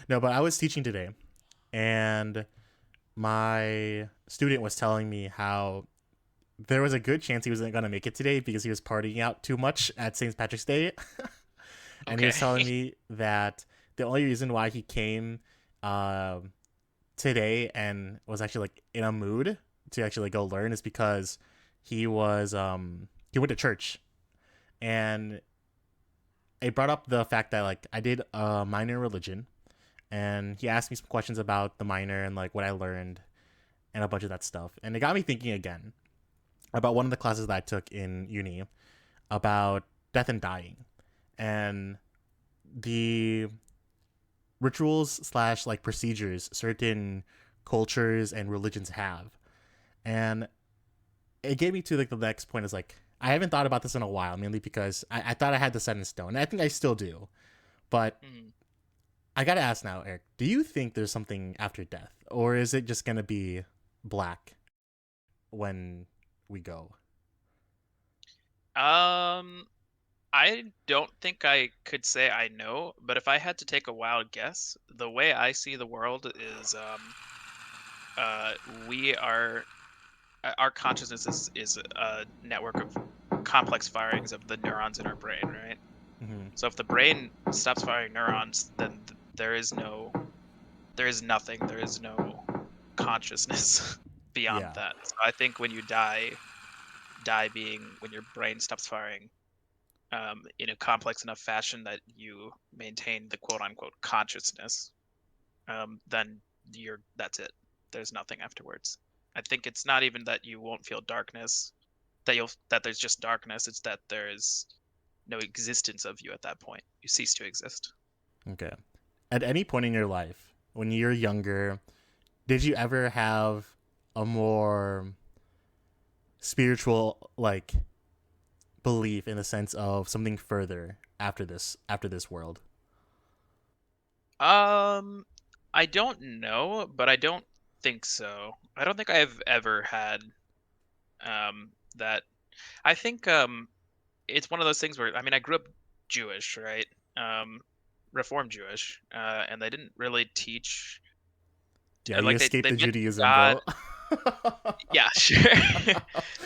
No, but I was teaching today, and my student was telling me how there was a good chance he wasn't going to make it today because he was partying out too much at St. Patrick's Day. And he Okay. was telling me that the only reason why he came um, today and was actually like in a mood to actually go learn is because he went to church, and it brought up the fact that like I did a minor in religion, and he asked me some questions about the minor and like what I learned and a bunch of that stuff, and it got me thinking again about one of the classes that I took in uni about death and dying and the rituals slash like procedures certain cultures and religions have. And it gave me to like the next point is like I haven't thought about this in a while, mainly because I thought I had this set in stone. And I think I still do. But Hmm. I gotta ask now, Eric, do you think there's something after death? Or is it just gonna be black when we go? Um, I don't think I could say I know, but if I had to take a wild guess, the way I see the world is we are our consciousness is a network of complex firings of the neurons in our brain, right? Mm-hmm. So if the brain stops firing neurons, then there is nothing, there is no consciousness beyond Yeah. that. So I think when you die being when your brain stops firing in a complex enough fashion that you maintain the quote unquote consciousness, then that's it. There's nothing afterwards. I think it's not even that you won't feel darkness, that there's just darkness. It's that there is no existence of you at that point. You cease to exist. Okay. At any point in your life, when you're younger, did you ever have a more spiritual like belief in the sense of something further after this world? Um, I don't know, but I don't think so. I don't think I've ever had that. I think it's one of those things where I mean I grew up Jewish, right? Um, Reformed Jewish, and they didn't really teach Yeah, you like escaped they the mentioned Judaism, God. bro. Yeah, sure.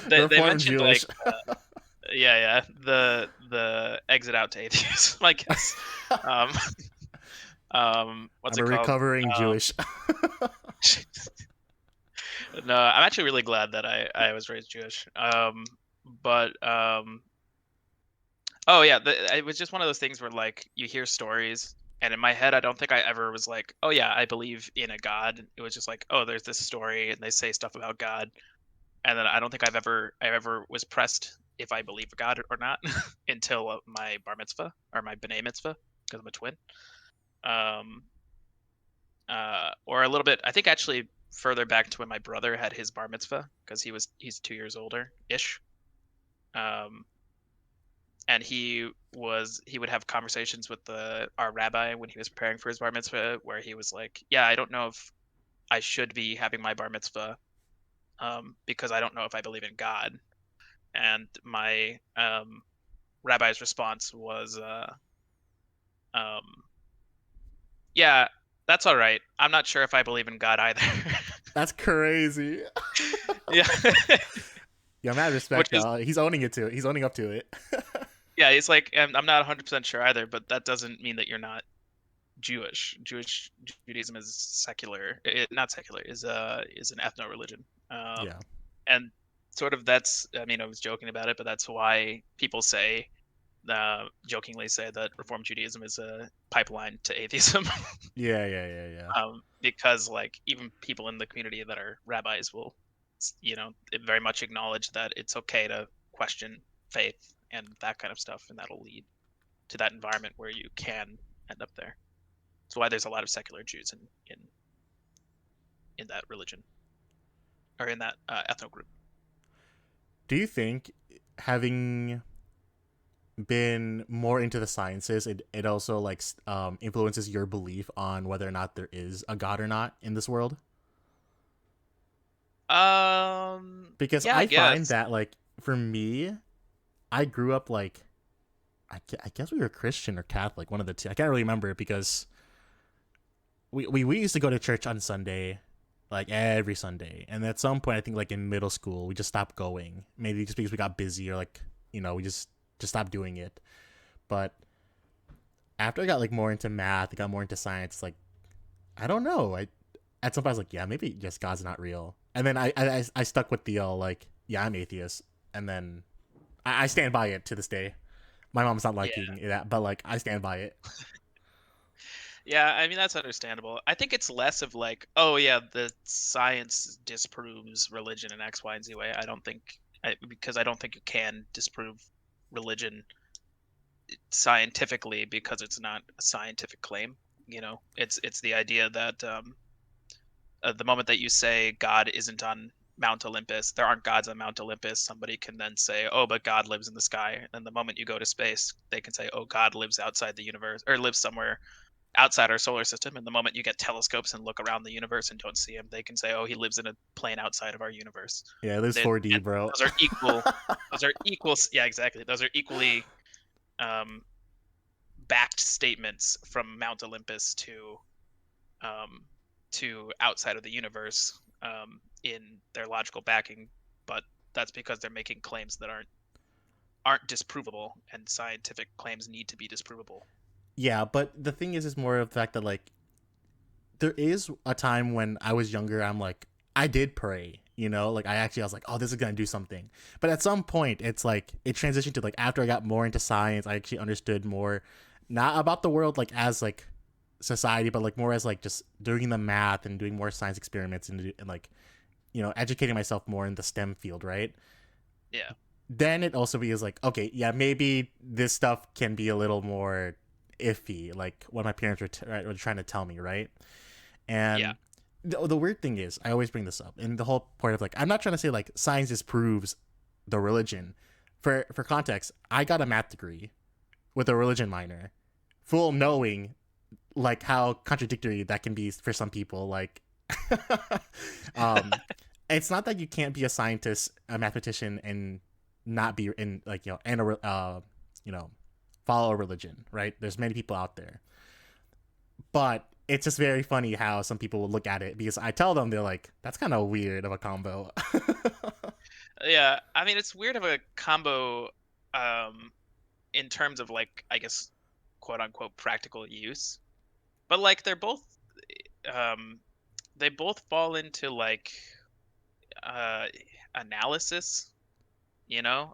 They Reformed mentioned like Jewish. yeah the exit out to atheism, I guess. Um, what's I'm it a called? recovering Um, Jewish. no, I'm actually really glad that I was raised Jewish. But oh yeah, it was just one of those things where like you hear stories, and in my head, I don't think I ever was like, oh yeah, I believe in a God. It was just like, oh, there's this story, and they say stuff about God, and then I don't think I ever was pressed if I believe God or not until my bar mitzvah or my b'nai mitzvah because I'm a twin. Um, or a little bit, I think actually further back to when my brother had his bar mitzvah because he's 2 years older ish. Um, and he would have conversations with the our rabbi when he was preparing for his bar mitzvah where he was like, yeah, I don't know if I should be having my bar mitzvah because I don't know if I believe in God. And my rabbi's response was um, yeah, that's all right, I'm not sure if I believe in God either. That's crazy. Yeah. Yeah, mad Which respect is though. He's owning it to it. He's owning up to it. yeah, it's like I'm not 100% sure either, but that doesn't mean that you're not Jewish Judaism is secular, not secular, is an ethno religion, Yeah. and sort of that's. I mean, I was joking about it, but that's why people say, jokingly say that Reform Judaism is a pipeline to atheism, Yeah, yeah, yeah, yeah. because like even people in the community that are rabbis will, very much acknowledge that it's okay to question faith and that kind of stuff, and that'll lead to that environment where you can end up there. That's why there's a lot of secular Jews in that religion or in that ethno group. Do you think having been more into the sciences, it also like influences your belief on whether or not there is a god or not in this world? Because Yeah, I I find guess. that like for me, I grew up like I guess we were Christian or Catholic, one of the two. I can't really remember because we used to go to church on Sunday, like every Sunday, and at some point I think like in middle school we just stopped going. Maybe just because we got busy or like we just stopped doing it. But after I got like more into math, I got more into science. Like I don't know. I at some point I was like, yeah, maybe just God's not real. And then I stuck with the like, yeah, I'm atheist. And then I stand by it to this day. My mom's not Yeah. liking that, but like I stand by it. Yeah, I mean that's understandable. I think it's less of like, oh yeah, the science disproves religion in X, Y, and Z way. I don't think because I don't think you can disprove religion scientifically because it's not a scientific claim. It's the idea that the moment that you say God isn't on Mount Olympus, there aren't gods on Mount Olympus. Somebody can then say, oh, but God lives in the sky. And the moment you go to space, they can say, oh, God lives outside the universe or lives somewhere outside our solar system. And the moment you get telescopes and look around the universe and don't see him, they can say, "Oh, he lives in a plane outside of our universe." Yeah, there's Then 4D, and bro. those are equal. Those are equal. Yeah, exactly. Those are equally um, backed statements from Mount Olympus um, to outside of the universe in their logical backing, but that's because they're making claims that aren't disprovable, and scientific claims need to be disprovable. Yeah, but the thing is more of the fact that like there is a time when I was younger. I'm like, I did pray, like I was like, oh, this is gonna do something. But at some point, it's like it transitioned to like after I got more into science, I actually understood more, not about the world like as like society, but like more as like just doing the math and doing more science experiments and like educating myself more in the STEM field, right? Yeah, Then it also feels like, okay, yeah, maybe this stuff can be a little more iffy, like what my parents were trying to tell me, right? yeah, And the weird thing is, I always bring this up, and the whole point of like, I'm not trying to say like science disproves the religion. For context, I got a math degree with a religion minor, full knowing like how contradictory that can be for some people. Like, um, it's not that you can't be a scientist, a mathematician, and not be in like and a you know follow a religion, right? There's many people out there, but it's just very funny how some people will look at it because I tell them they're like, that's kind of weird of a combo. yeah. I mean, it's weird of a combo um, in terms of like, I guess, quote unquote, practical use. But like, um, they both fall into like uh, analysis.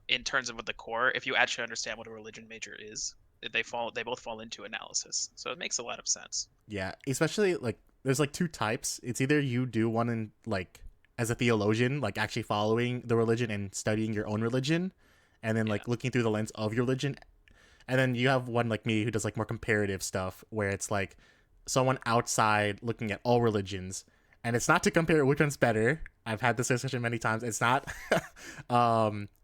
In terms of what the core, if you actually understand what a religion major is, they both fall into analysis. So it makes a lot of sense. Yeah, especially like there's like two types. It's either you do one in like as a theologian, like actually following the religion and studying your own religion, and then Yeah. like looking through the lens of your religion. And then you have one like me who does like more comparative stuff where it's like someone outside looking at all religions. And it's not to compare which one's better. I've had this discussion many times. It's not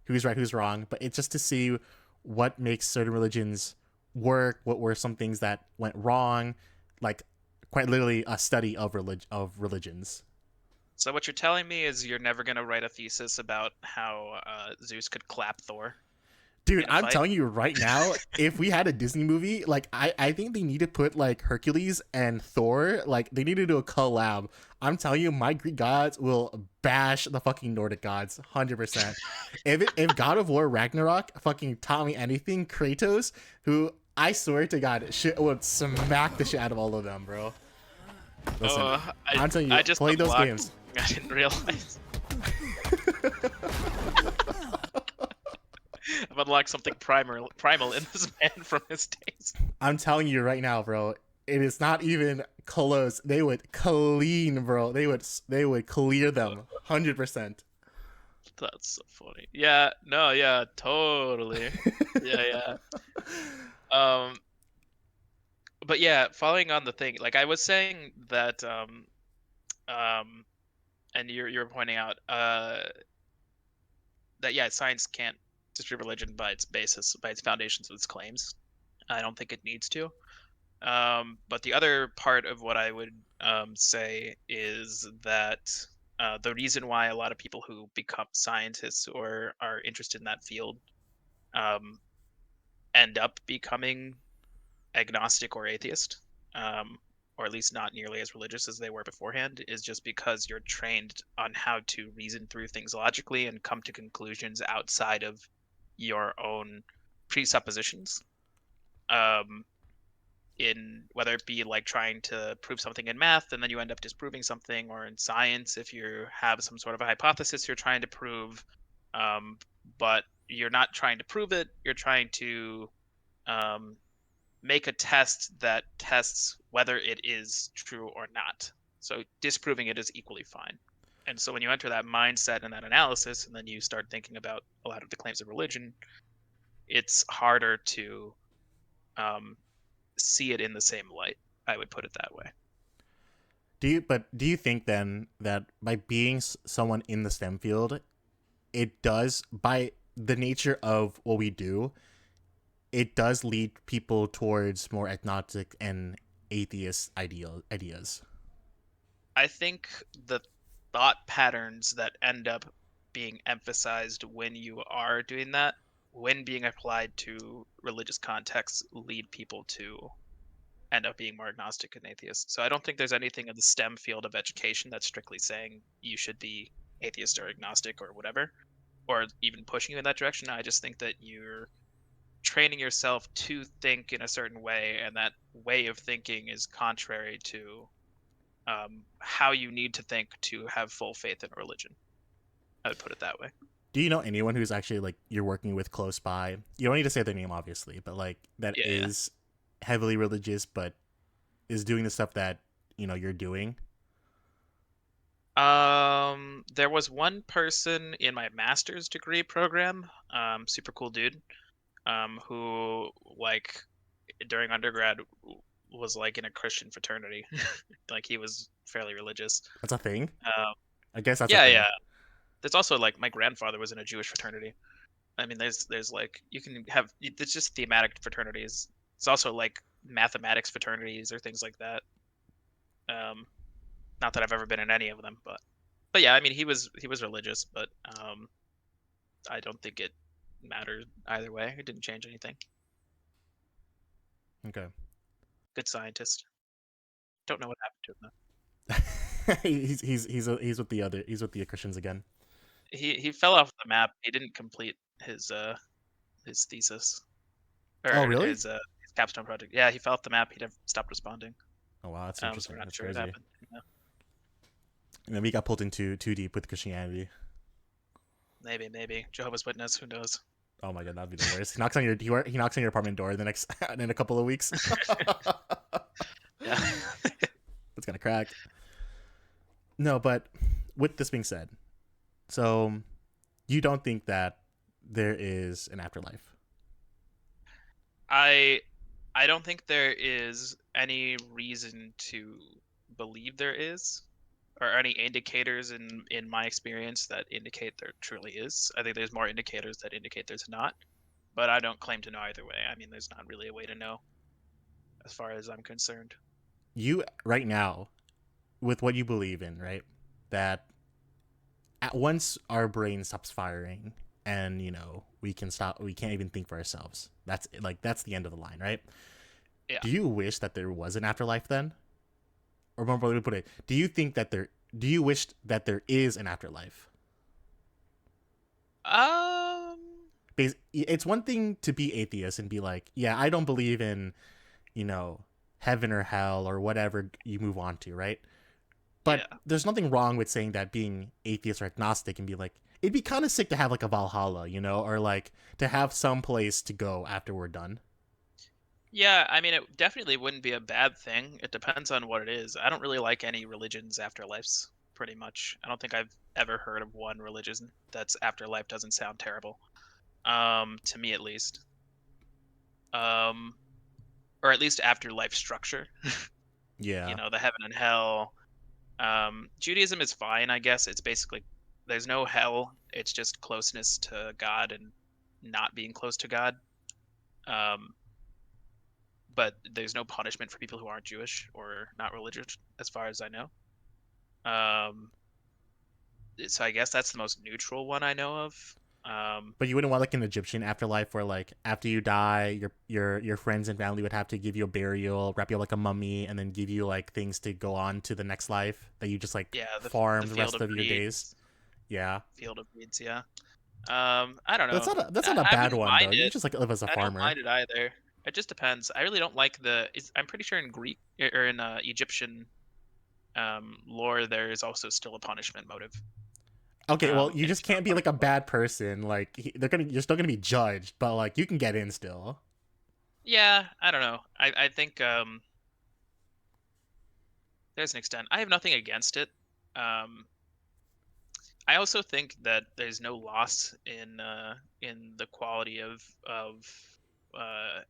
who's right, who's wrong, but it's just to see what makes certain religions work, what were some things that went wrong, like quite literally a study of religions. So what you're telling me is you're never gonna write a thesis about how Zeus could clap Thor Dude, in a I'm fight? telling you right now, if we had a Disney movie, like I think they need to put like Hercules and Thor, like they need to do a collab. I'm telling you, my Greek gods will bash the fucking Nordic gods, 100%. If God of War Ragnarok fucking taught me anything, Kratos, who I swear to God, shit would smack the shit out of all of them, bro. Listen, Oh, I I'm telling you, I just play those unlocked games. something I didn't realize. I've unlocked something primal in this man from his days. I'm telling you right now, bro. It is not even close. They would clean, bro. They would clear them, 100%. That's so funny. Yeah, no, yeah, totally. Yeah, yeah. Um, but yeah, following on the thing, like I was saying that um and you're pointing out that yeah, science can't disprove religion by its basis, by its foundations of its claims. I don't think it needs to. But the other part of what I would say is that the reason why a lot of people who become scientists or are interested in that field um, end up becoming agnostic or atheist. Um, or at least not nearly as religious as they were beforehand, is just because you're trained on how to reason through things logically and come to conclusions outside of your own presuppositions. Um, in whether it be like trying to prove something in math and then you end up disproving something, or in science, if you have some sort of a hypothesis you're trying to prove, um, but you're not trying to prove it, you're trying to um, make a test that tests whether it is true or not. So disproving it is equally fine. And so when you enter that mindset and that analysis, and then you start thinking about a lot of the claims of religion, it's harder to um, see it in the same light. I would put it that way. Do you think then that by being someone in the STEM field, it does, by the nature of what we do, it does lead people towards more agnostic and atheist ideas? I think the thought patterns that end up being emphasized when you are doing that, when being applied to religious contexts, lead people to end up being more agnostic and atheist. So I don't think there's anything in the STEM field of education that's strictly saying you should be atheist or agnostic or whatever, or even pushing you in that direction. I just think that you're training yourself to think in a certain way, and that way of thinking is contrary to how you need to think to have full faith in religion. I would put it that way. Do you know anyone who's actually like you're working with close by? You don't need to say their name, obviously, but like that Yeah. is heavily religious, but is doing the stuff that you're doing. There was one person in my master's degree program, super cool dude, who like during undergrad was like in a Christian fraternity. Like he was fairly religious. That's a thing. Um, I guess that's a yeah, thing. yeah. There's also like my grandfather was in a Jewish fraternity. I mean, there's like you can have it's just thematic fraternities. It's also like mathematics fraternities or things like that. Um, Not that I've ever been in any of them, but yeah, I mean, he was religious, but I don't think it mattered either way. It didn't change anything. Okay. Good scientist. Don't know what happened to him though. He's with the other, he's with the Christians again. He fell off the map. He didn't complete his thesis Oh or really? his capstone project. Yeah, he fell off the map. He never stopped responding. Oh wow, that's So interesting. we're not That's sure what crazy. happened. Yeah, And then we got pulled into too deep with Christianity. maybe Jehovah's Witness. Who knows? Oh my god, that'd be the worst. He knocks on your apartment door the next in a couple of weeks. Yeah. It's gonna crack. No, but with this being said, so you don't think that there is an afterlife? I I don't think there is any reason to believe there is, or any indicators in my experience that indicate there truly is. I think there's more indicators that indicate there's not, but I don't claim to know either way. I mean, there's not really a way to know as far as I'm concerned. You right now, with what you believe in, right? That at once our brain stops firing and we can't even think for ourselves. That's the end of the line, right? Yeah. Do you wish that there was an afterlife then? Or more broadly put it, do you wish that there is an afterlife? Um. It's one thing to be atheist and be like, yeah, I don't believe in, you know, heaven or hell or whatever you move on to, right? But Yeah. there's nothing wrong with saying that being atheist or agnostic and be like, it'd be kind of sick to have like a Valhalla, or like to have some place to go after we're done. Yeah. I mean, it definitely wouldn't be a bad thing. It depends on what it is. I don't really like any religions afterlives. Pretty much. I don't think I've ever heard of one religion that's afterlife doesn't sound terrible. To me at least. Um, or at least afterlife structure. Yeah. The heaven and hell. Judaism is fine, I guess. It's basically there's no hell. It's just closeness to God and not being close to God. Um, but there's no punishment for people who aren't Jewish or not religious, as far as I know. Um, so I guess that's the most neutral one I know of. But you wouldn't want like an Egyptian afterlife where like after you die, your friends and family would have to give you a burial, wrap you up like a mummy, and then give you like things to go on to the next life that you just like Yeah, the farm the field rest of of your days. reeds. Yeah, Field of reeds. Yeah. I don't know. that's not a I bad wouldn't one though. mind You it. just like live as a I don't farmer. mind it either. It just depends. I really don't like the. I'm pretty sure in Greek or in Egyptian lore, there is also still a punishment motive. Okay, well you And if just you don't can't be like punish a someone, bad person. Like you're still gonna be judged, but like you can get in still. yeah, I don't know. I think there's an extent. I have nothing against it. Um, I also think that there's no loss in the quality of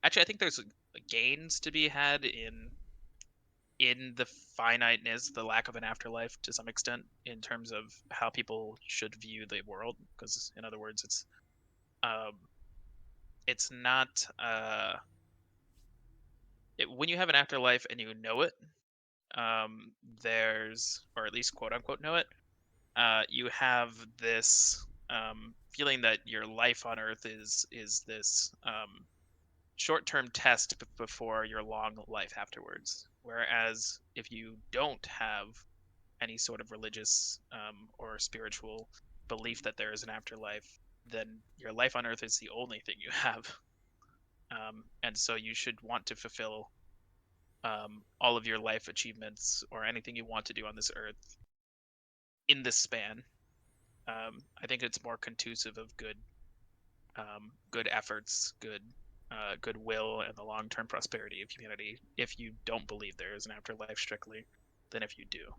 actually I think there's gains to be had in the finiteness, the lack of an afterlife to some extent in terms of how people should view the world. Because in other words, um, it's not when you have an afterlife and you know it. There's or at least quote unquote know it. You have this feeling that your life on Earth is this short-term test before your long life afterwards. Whereas if you don't have any sort of religious or spiritual belief that there is an afterlife, then your life on Earth is the only thing you have, and so you should want to fulfill all of your life achievements or anything you want to do on this Earth in this span. I think it's more conducive of good efforts, goodwill, and the long-term prosperity of humanity. If you don't believe there is an afterlife strictly, than if you do,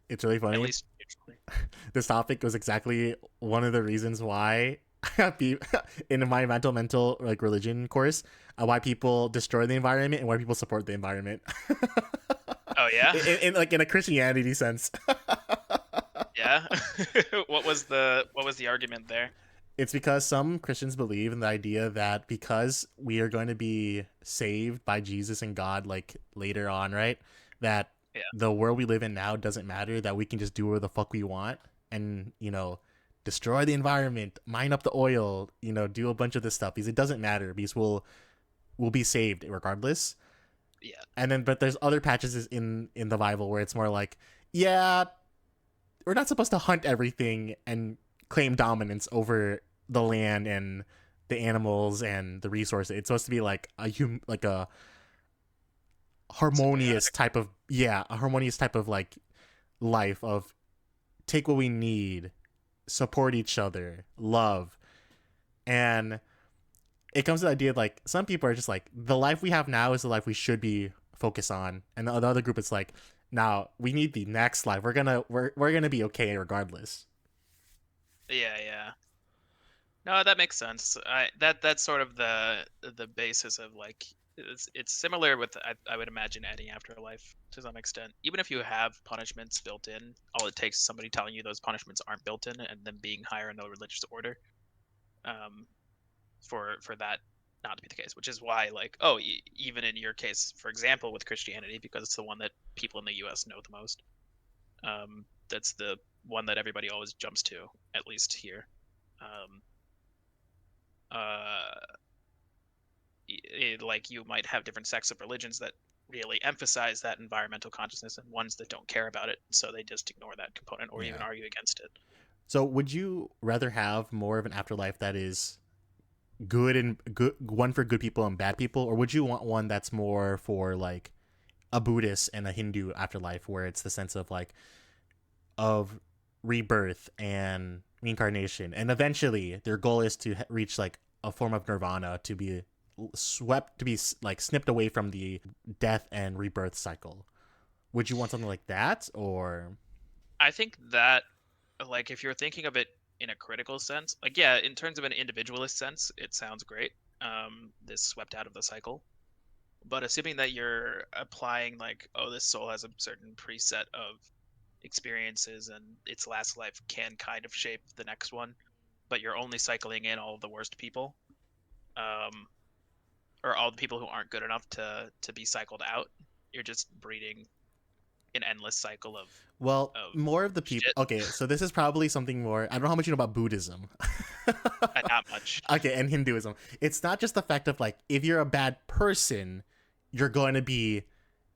It's really at funny. least mutually. This topic was exactly one of the reasons why in my environmental like religion course, why people destroy the environment and why people support the environment. Oh yeah, in like in a Christianity sense. yeah. What was the argument there? It's because some Christians believe in the idea that because we are going to be saved by Jesus and God like later on, right? That Yeah, the world we live in now doesn't matter, that we can just do whatever the fuck we want and, destroy the environment, mine up the oil, do a bunch of this stuff because it doesn't matter because we'll be saved regardless. yeah. And then but there's other patches in the Bible where it's more like, yeah, we're not supposed to hunt everything and claim dominance over the land and the animals and the resources. It's supposed to be like a harmonious Symbiotic. type of yeah, a harmonious type of like life of take what we need, support each other, love. And it comes to the idea of like some people are just like the life we have now is the life we should be focused on. And the other group is like, now we need the next life. We're gonna be okay regardless. Yeah, yeah. No, that makes sense. That's sort of the basis of like it's similar with I would imagine any afterlife to some extent. Even if you have punishments built in, all it takes is somebody telling you those punishments aren't built in and them being higher in the religious order. Um, for that not to be the case, which is why like even in your case, for example, with Christianity, because it's the one that people in the U.S. know the most. That's the one that everybody always jumps to, at least here. Um, uh, like you might have different sects of religions that really emphasize that environmental consciousness and ones that don't care about it, so they just ignore that component or even Yeah. argue against it. So would you rather have more of an afterlife that is good and good one for good people and bad people, or would you want one that's more for like a Buddhist and a Hindu afterlife where it's the sense of like of rebirth and reincarnation and eventually their goal is to reach like a form of nirvana, to be swept, to be like snipped away from the death and rebirth cycle? Would you want something like that, or I think that like if you're thinking of it in a critical sense, like yeah, in terms of an individualist sense, it sounds great. This swept out of the cycle. But assuming that you're applying like, oh, this soul has a certain preset of experiences and its last life can kind of shape the next one, but you're only cycling in all of the worst people, um, or all the people who aren't good enough to be cycled out. You're just breeding an endless cycle Well, of more of the people. shit. Okay, so this is probably something more. I don't know how much you know about Buddhism. Not much. Okay, and Hinduism. It's not just the fact of like if you're a bad person, you're going to be,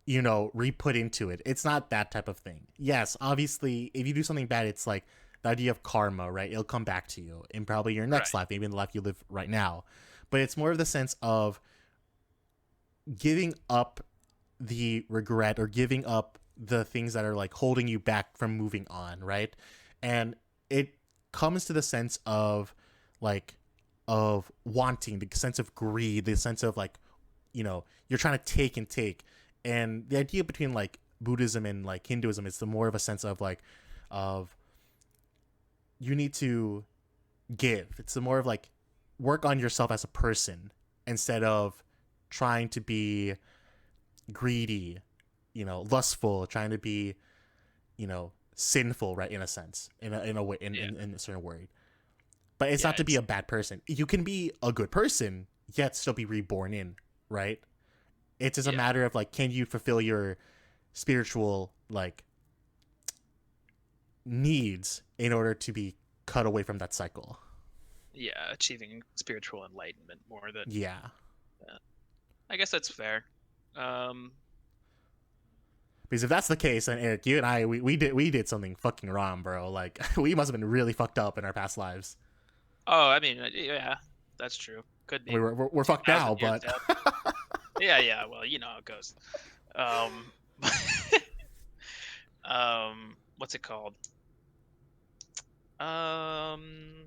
re-put into it. It's not that type of thing. Yes, obviously, if you do something bad, it's like the idea of karma, right? It'll come back to you in probably your next Right. life, maybe in the life you live right now. But it's more of the sense of giving up the regret or giving up the things that are like holding you back from moving on, right? And it comes to the sense of like of wanting, the sense of greed, the sense of like, you're trying to take and take. And the idea between like Buddhism and like Hinduism is the more of a sense of like of you need to give. It's the more of like work on yourself as a person instead of trying to be greedy, lustful, trying to be, sinful, right? In a sense, in a way, Yeah. in a certain word. But it's Yeah. not to be a bad person. You can be a good person yet still be reborn in, right? It's just a Yeah. matter of like, can you fulfill your spiritual like needs in order to be cut away from that cycle? Yeah. Achieving spiritual enlightenment more than. Yeah. I guess that's fair. Um. Because if that's the case, then Eric, you and I, we did something fucking wrong, bro. Like we must have been really fucked up in our past lives. Oh, I mean, yeah, that's true. Could I mean, be we're fucked now, 1,000 years but down. Yeah. Yeah. Well, you know how it goes. Um. What's it called? Um.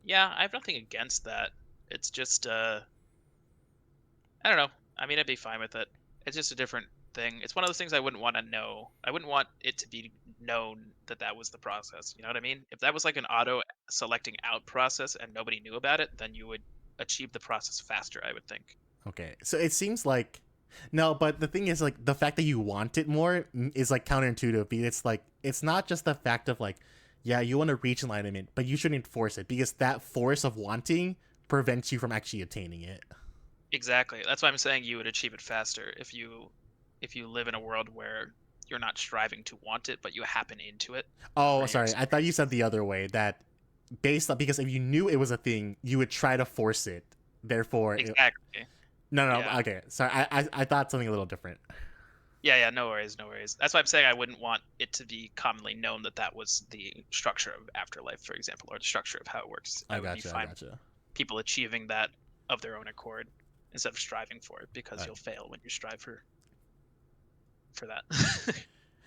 Yeah, I have nothing against that. It's just I don't know. I mean, I'd be fine with it. It's just a different thing. It's one of those things I wouldn't want to know. I wouldn't want it to be known that that was the process. You know what I mean? If that was like an auto selecting out process and nobody knew about it, then you would achieve the process faster, I would think. okay. So it seems like no, but the thing is like the fact that you want it more is like counterintuitive. Because it's like it's not just the fact of like, yeah, you want to reach enlightenment, but you shouldn't force it because that force of wanting prevents you from actually attaining it. Exactly. That's why I'm saying you would achieve it faster if you live in a world where you're not striving to want it, but you happen into it Oh, through your sorry. I thought you said experiences. the other way that based on because if you knew it was a thing, you would try to force it. Therefore, Exactly. no, no, Yeah. okay. Sorry, I thought something a little different. Yeah, yeah, no worries, no worries. That's why I'm saying I wouldn't want it to be commonly known that that was the structure of afterlife, for example, or the structure of how it works. I I would be gotcha. I fine with gotcha. people achieving that of their own accord instead of striving for it because All right. you'll fail when you strive for that.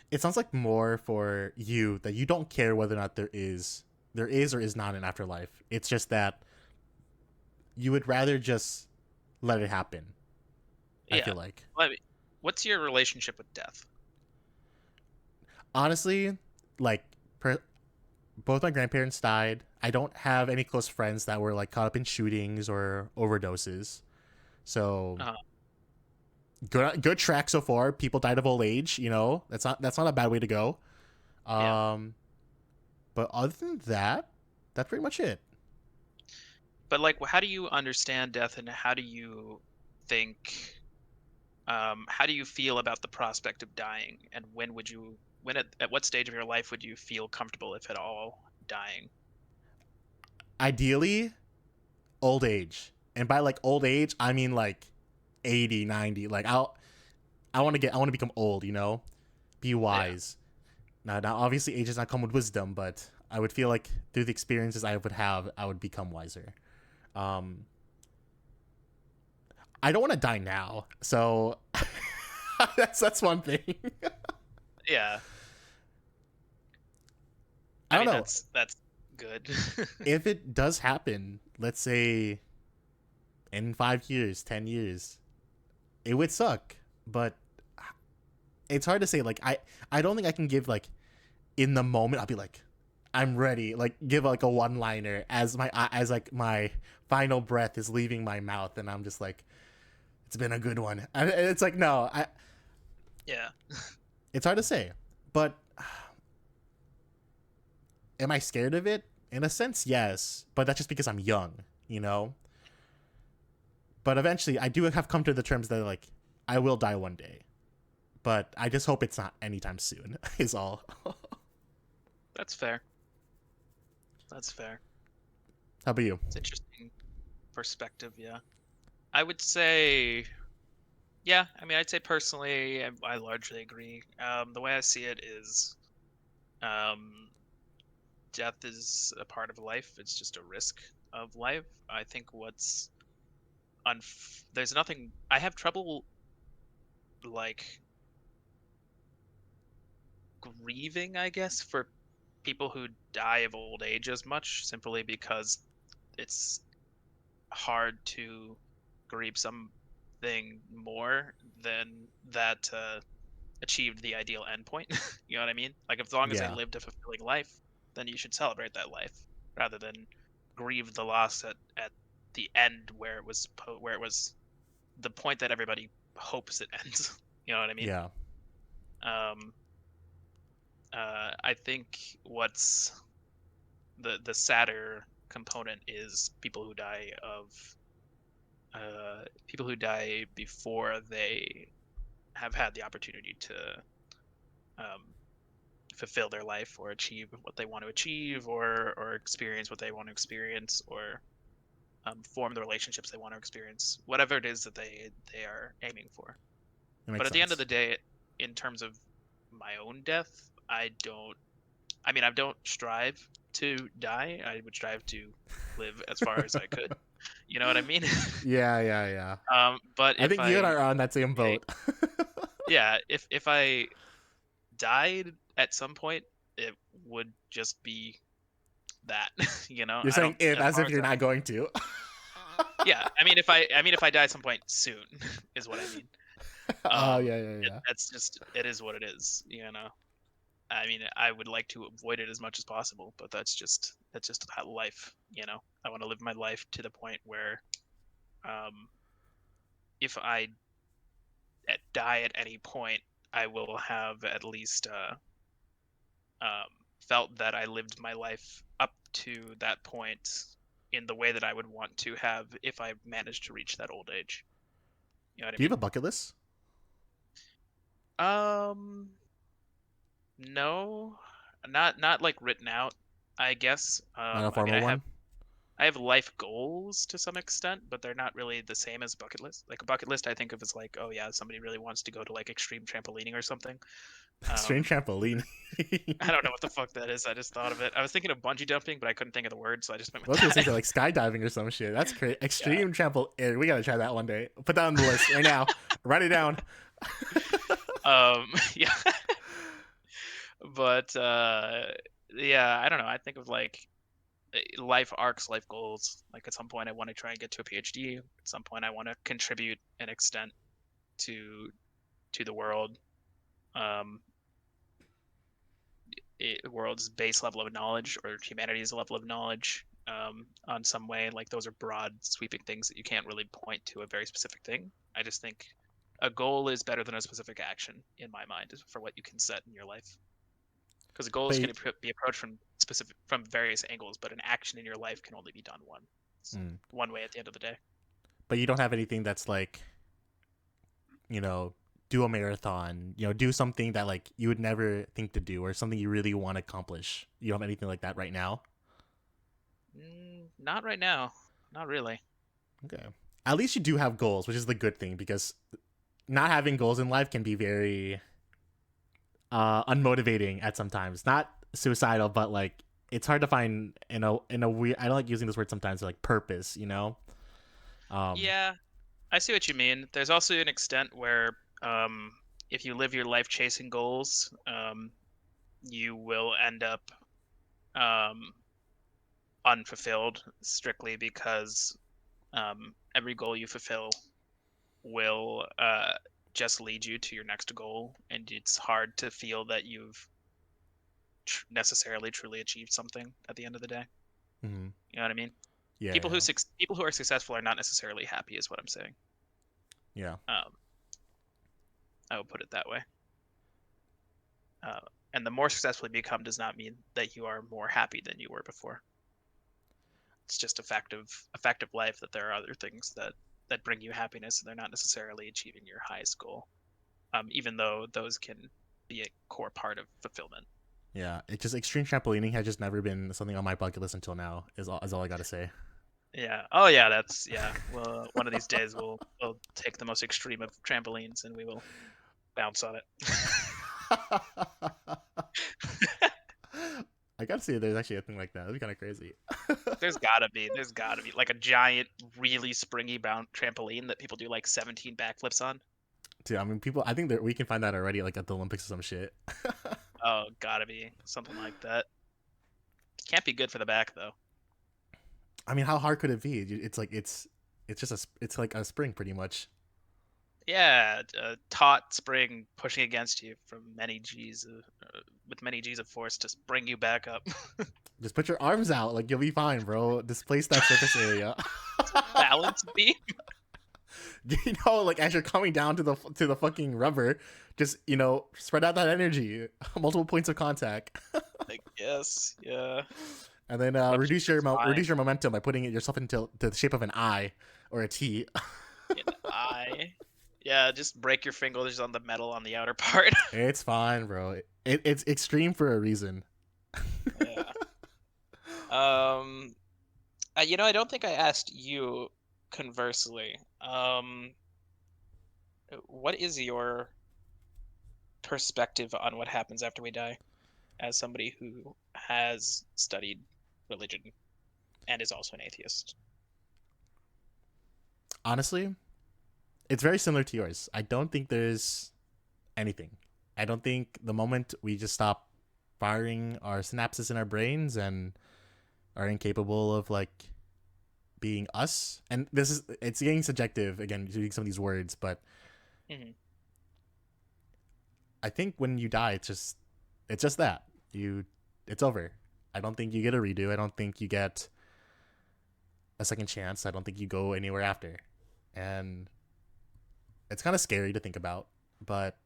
It sounds like more for you that you don't care whether or not there is or is not an afterlife. It's just that you would rather just let it happen. I Yeah. feel like Well, I mean, what's your relationship with death? honestly, like both my grandparents died. I don't have any close friends that were like caught up in shootings or overdoses. So Uh, good track so far. People died of old age. That's not a bad way to go. yeah. Um, but other than that, that's pretty much it. But like, how do you understand death, and how do you think? How do you feel about the prospect of dying, and when would you? When at what stage of your life would you feel comfortable, if at all, dying? Ideally, old age, and by like old age, I mean like 80, 90. Like I want to become old. Be Yeah. wise. Now, obviously, age does not come with wisdom, but I would feel like through the experiences I would have, I would become wiser. Um, I don't want to die now, so that's one thing. Yeah. I I don't mean, know that's good. if it does happen. Let's say in 5 years, 10 years, it would suck, but it's hard to say. Like I don't think I can give like in the moment. I'll be like, I'm ready. Like give like a one liner as like my final breath is leaving my mouth, and I'm just like, it's been a good one. And it's like no, Yeah. it's hard to say, but am I scared of it? In a sense, yes, but that's just because I'm young, you know. But eventually, I do have come to the terms that like I will die one day, but I just hope it's not anytime soon. Is all. That's fair. That's fair. How about you? It's interesting perspective, yeah. I would say, yeah, I mean, I'd say personally, I largely agree. The way I see it is, um, death is a part of life. It's just a risk of life. I think there's nothing. I have trouble like grieving, I guess, for people who die of old age as much, simply because it's hard to grieve something more than that achieved the ideal endpoint. You know what I mean? Like, as long as they Yeah. lived a fulfilling life, then you should celebrate that life rather than grieve the loss at the end where it was the point that everybody hopes it ends. You know what I mean? Yeah. Um, I think what's the sadder component is people who die before they have had the opportunity to um, fulfill their life or achieve what they want to achieve, or experience what they want to experience, or form the relationships they want to experience, whatever it is that they are aiming for. It But makes at the end of sense. the day, in terms of my own death, I don't. I mean, I don't strive to die. I would strive to live as far as I could. You know what I mean? Yeah, yeah, yeah. But I if think you and I I, are on that same like, boat. yeah, if I died at some point, it would just be that. You know, You're I saying don't. if As as far if as you're I, not going to. yeah, I mean, if I die at some point soon, is what I mean. Oh yeah, yeah, yeah. That's just it is what it is. You know, I mean, I would like to avoid it as much as possible, but that's just how life. You know, I want to live my life to the point where, um, if I die at any point, I will have at least um, felt that I lived my life up to that point in the way that I would want to have if I managed to reach that old age. You know what I Do you mean? have a bucket list? Um, no, not like written out, I guess. Not a I mean, formal one. I have life goals to some extent, but they're not really the same as bucket list. Like a bucket list, I think of as like, oh yeah, somebody really wants to go to like extreme trampolining or something. Strange Um, trampoline. I don't know what the fuck that is. I just thought of it. I was thinking of bungee jumping, but I couldn't think of the word, so I just went I with was gonna say that. like skydiving or some shit. That's crazy. Yeah. Extreme trampoline. We gotta try that one day. Put that on the list right now. Write it down. Yeah. But yeah, I don't know. I think of like life arcs, life goals. Like at some point, I want to try and get to a PhD. At some point, I want to contribute an extent to the world. Um, World's base level of knowledge or humanity's level of knowledge on some way. Like those are broad, sweeping things that you can't really point to a very specific thing. I just think a goal is better than a specific action in my mind for what you can set in your life. Because goals But can be approached from various angles, but an action in your life can only be done mm, one way at the end of the day. but you don't have anything that's like, you know, do a marathon. Do something that like you would never think to do, or something you really want to accomplish. You don't have anything like that right now. Not right now. Not really. Okay. At least you do have goals, which is the good thing because not having goals in life can be very unmotivating at sometimes. Not suicidal, but like it's hard to find in a weird. I don't like using this word sometimes, like purpose. Um, Yeah, I see what you mean. There's also an extent where if you live your life chasing goals, you will end up um, unfulfilled strictly because every goal you fulfill will just lead you to your next goal, and it's hard to feel that you've necessarily truly achieved something at the end of the day. mhm. You know what I mean? Yeah, People yeah, people who are successful are not necessarily happy, is what I'm saying. yeah. Um, I would put it that way. Uh, and the more successful you become does not mean that you are more happy than you were before. It's just a fact of life that there are other things that bring you happiness, and they're not necessarily achieving your highest goal. even though those can be a core part of fulfillment. Yeah, it just extreme trampolining has just never been something on my bucket list until now. Is all I gotta say. Yeah. Oh yeah, that's yeah. Well, one of these days we'll take the most extreme of trampolines and we will bounce on it. I gotta say, there's actually a thing like that. That'd be kind of crazy. There's gotta be like a giant, really springy bound trampoline that people do like 17 backflips on. Dude, I mean, people. I think that we can find that already, like at the Olympics or some shit. Oh, gotta be something like that. Can't be good for the back though. I mean, how hard could it be? It's like it's just it's like a spring, pretty much. Yeah, a taut spring pushing against you from with many G's of force to bring you back up. Just put your arms out, like you'll be fine, bro. Displace that surface area. Balance beam. Like as you're coming down to the fucking rubber, just spread out that energy, multiple points of contact, I guess, yeah. and then What reduce keeps fine? reduce your momentum by putting it yourself into the shape of an I or a T. An eye. Yeah, just break your fingers on the metal on the outer part. It's fine, bro. It's extreme for a reason. Yeah. Um, I don't think I asked you conversely. What is your perspective on what happens after we die, as somebody who has studied religion and is also an atheist? Honestly, it's very similar to yours. I don't think there's anything. I don't think the moment we just stop firing our synapses in our brains and are incapable of like being us, and it's getting subjective again using some of these words, but Hmm. I think when you die, it's just that it's over. I don't think you get a redo. I don't think you get a second chance. I don't think you go anywhere after, and it's kind of scary to think about, but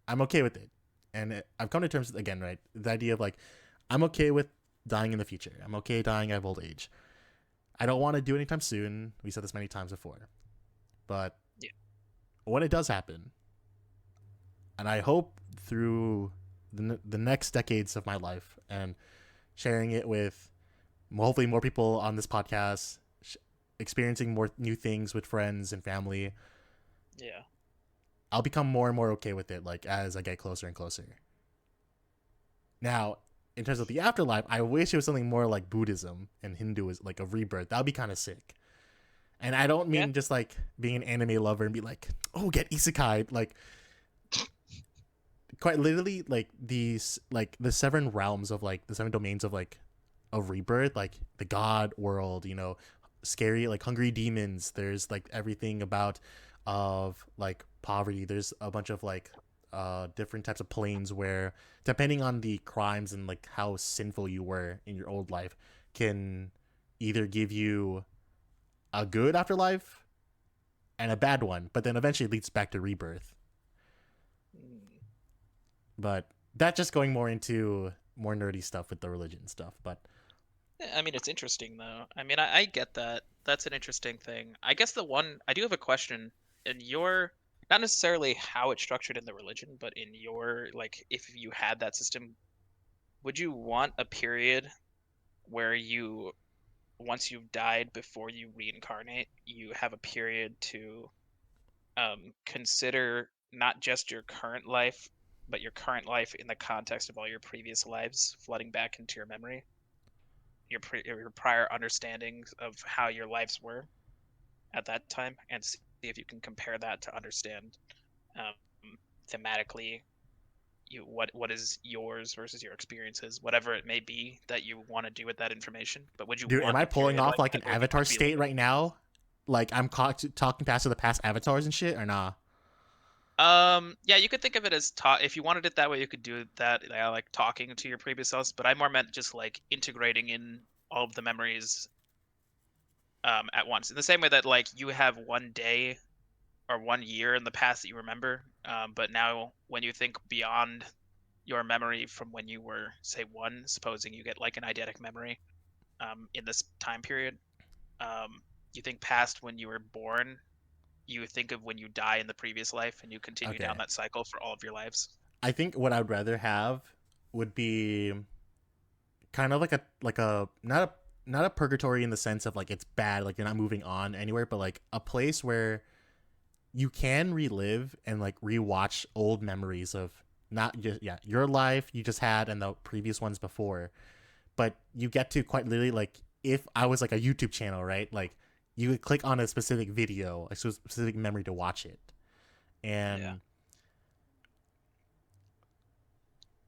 I'm okay with it. And I've come to terms with, again, right, the idea of like I'm okay with dying in the future. I'm okay dying at old age. I don't want to do it anytime soon. We said this many times before, but Yeah. when it does happen, and I hope through the next decades of my life and sharing it with hopefully more people on this podcast, experiencing more new things with friends and family, Yeah. I'll become more and more okay with it, like as I get closer and closer. Now, in terms of the afterlife, I wish it was something more like Buddhism and Hinduism, like a rebirth. That would be kind of sick. And I don't Yeah. mean just like being an anime lover and be like, oh, get isekai. Like, quite literally, like these, like the seven realms of like the seven domains of like of rebirth, like the god world, scary, like hungry demons. There's like everything about of like poverty. There's a bunch of like different types of planes where depending on the crimes and like how sinful you were in your old life can either give you a good afterlife and a bad one, but then eventually it leads back to rebirth. Mm. But that's just going more into more nerdy stuff with the religion stuff. But I mean, it's interesting though. I mean, I get that. That's an interesting thing. I guess the one I do have a question in your, not necessarily how it's structured in the religion, but in your, like, if you had that system, would you want a period where you, once you've died before you reincarnate, you have a period to consider not just your current life, but your current life in the context of all your previous lives flooding back into your memory, your prior understandings of how your lives were at that time, and see if you can compare that to understand um, thematically what is yours versus your experiences, whatever it may be that you want to do with that information. But would you dude, am want I a pulling period off like like that an where you avatar could be state like, right now? Like I'm talking past to the past avatars and shit, or nah? yeah, you could think of it as talk. If you wanted it that way, you could do that, like talking to your previous selves. But I more meant just like integrating in all of the memories at once, in the same way that like you have one day or one year in the past that you remember, but now when you think beyond your memory from when you were, say, one, supposing you get like an eidetic memory in this time period, you think past when you were born, you think of when you die in the previous life and you continue down Okay. that cycle for all of your lives? I think what I would rather have would be kind of like a not a purgatory in the sense of like it's bad, like you're not moving on anywhere, but like a place where you can relive and like rewatch old memories of not just your life you just had and the previous ones before, but you get to quite literally like if I was like a YouTube channel, right? Like you would click on a specific video, a specific memory to watch it. Yeah. And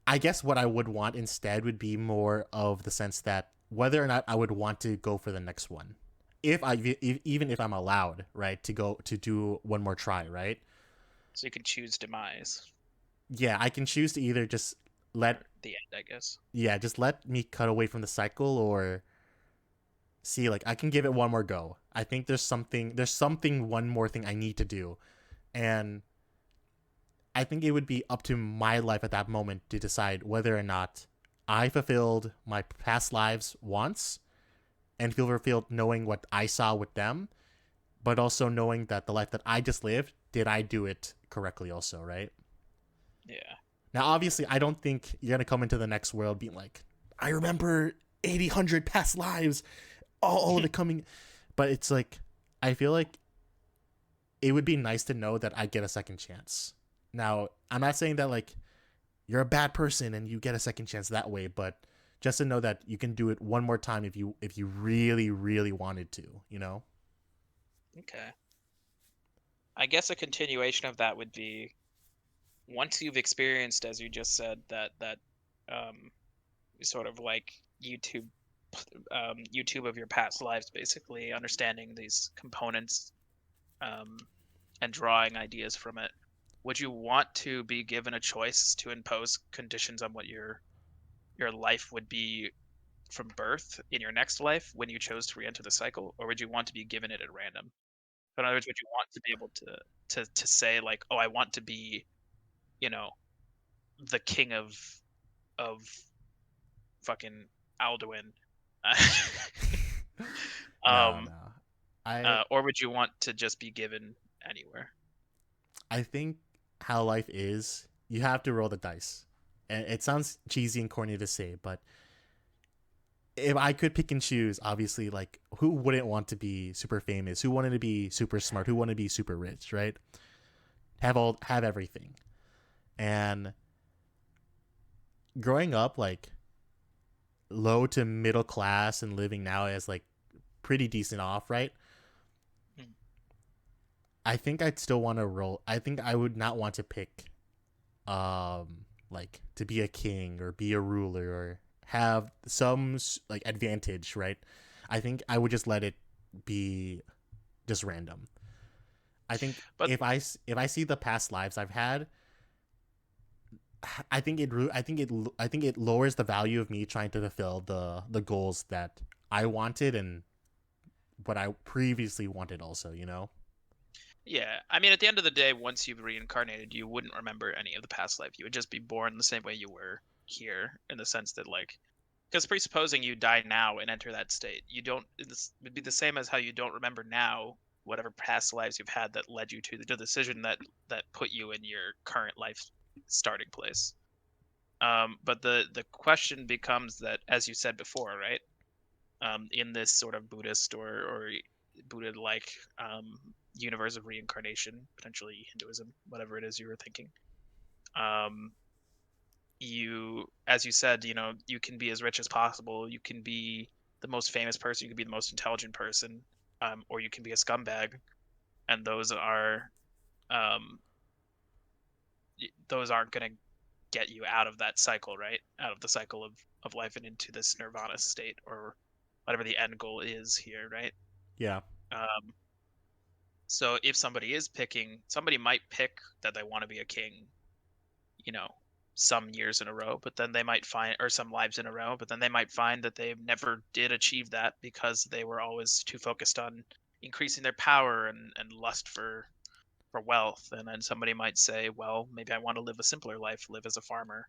I guess what I would want instead would be more of the sense that whether or not I would want to go for the next one. Even if I'm allowed, right, to go to do one more try, right? So you can choose demise Yeah, I can choose to either just let or the end, I guess. just let me cut away from the cycle or see like I can give it one more go. I think there's something one more thing I need to do. And I think it would be up to my life at that moment to decide whether or not I fulfilled my past lives wants and feel fulfilled knowing what I saw with them, but also knowing that the life that I just lived, did I do it correctly also, right? Yeah. Now, obviously, I don't think you're going to come into the next world being like, I remember 80, 100 past lives, all of it coming. But it's like, I feel like it would be nice to know that I get a second chance. Now, I'm not saying that like you're a bad person and you get a second chance that way, but just to know that you can do it one more time if you really really wanted to, you know? Okay. I guess a continuation of that would be once you've experienced, as you just said, that um, sort of like YouTube of your past lives, basically understanding these components um, and drawing ideas from it. Would you want to be given a choice to impose conditions on what your life would be from birth in your next life when you chose to re-enter the cycle, or would you want to be given it at random? In other words, would you want to be able to say like, oh, I want to be, you know, the king of fucking Alduin, No, um, no. I or would you want to just be given anywhere? I think how life is, you have to roll the dice. And it sounds cheesy and corny to say, but if I could pick and choose, obviously, like who wouldn't want to be super famous? Who wanted to be super smart? Who wanted to be super rich? Right? Have everything. And growing up, like low to middle class and living now as like pretty decent off, right? Hmm. I think I'd still want to roll. I think I would not want to pick, like to be a king or be a ruler or have some like advantage, right? I think I would just let it be just random. I think But if I see the past lives I've had, I think it lowers the value of me trying to fulfill the goals that I wanted and what I previously wanted also, you know? yeah, I mean, at the end of the day, once you've reincarnated, you wouldn't remember any of the past life. You would just be born the same way you were here, in the sense that, like, because presupposing you die now and enter that state, you don't. This would be the same as how you don't remember now whatever past lives you've had that led you to the decision that put you in your current life starting place. But the question becomes that, as you said before, right? In this sort of Buddhist or Buddha like universe of reincarnation, potentially Hinduism, whatever it is you were thinking. Um, you, as you said, you can be as rich as possible. You can be the most famous person. You can be the most intelligent person, or you can be a scumbag, and um, those aren't going to get you out of that cycle, right? Out of the cycle of life and into this nirvana state or whatever the end goal is here, right? Yeah. Um, So if somebody might pick that they want to be a king, you know, some years in a row, but then they might find, or some lives in a row, but then they might find that they never did achieve that because they were always too focused on increasing their power and lust for wealth. And then somebody might say, well, maybe I want to live a simpler life, live as a farmer.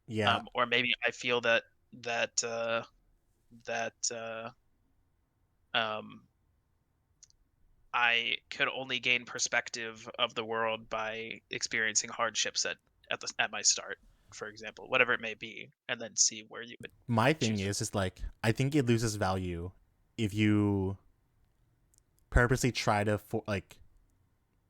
Yeah. Or maybe I feel that that um I could only gain perspective of the world by experiencing hardships at my start, for example, whatever it may be, and then see where you would My thing choose from. is like I think it loses value if you purposely try to like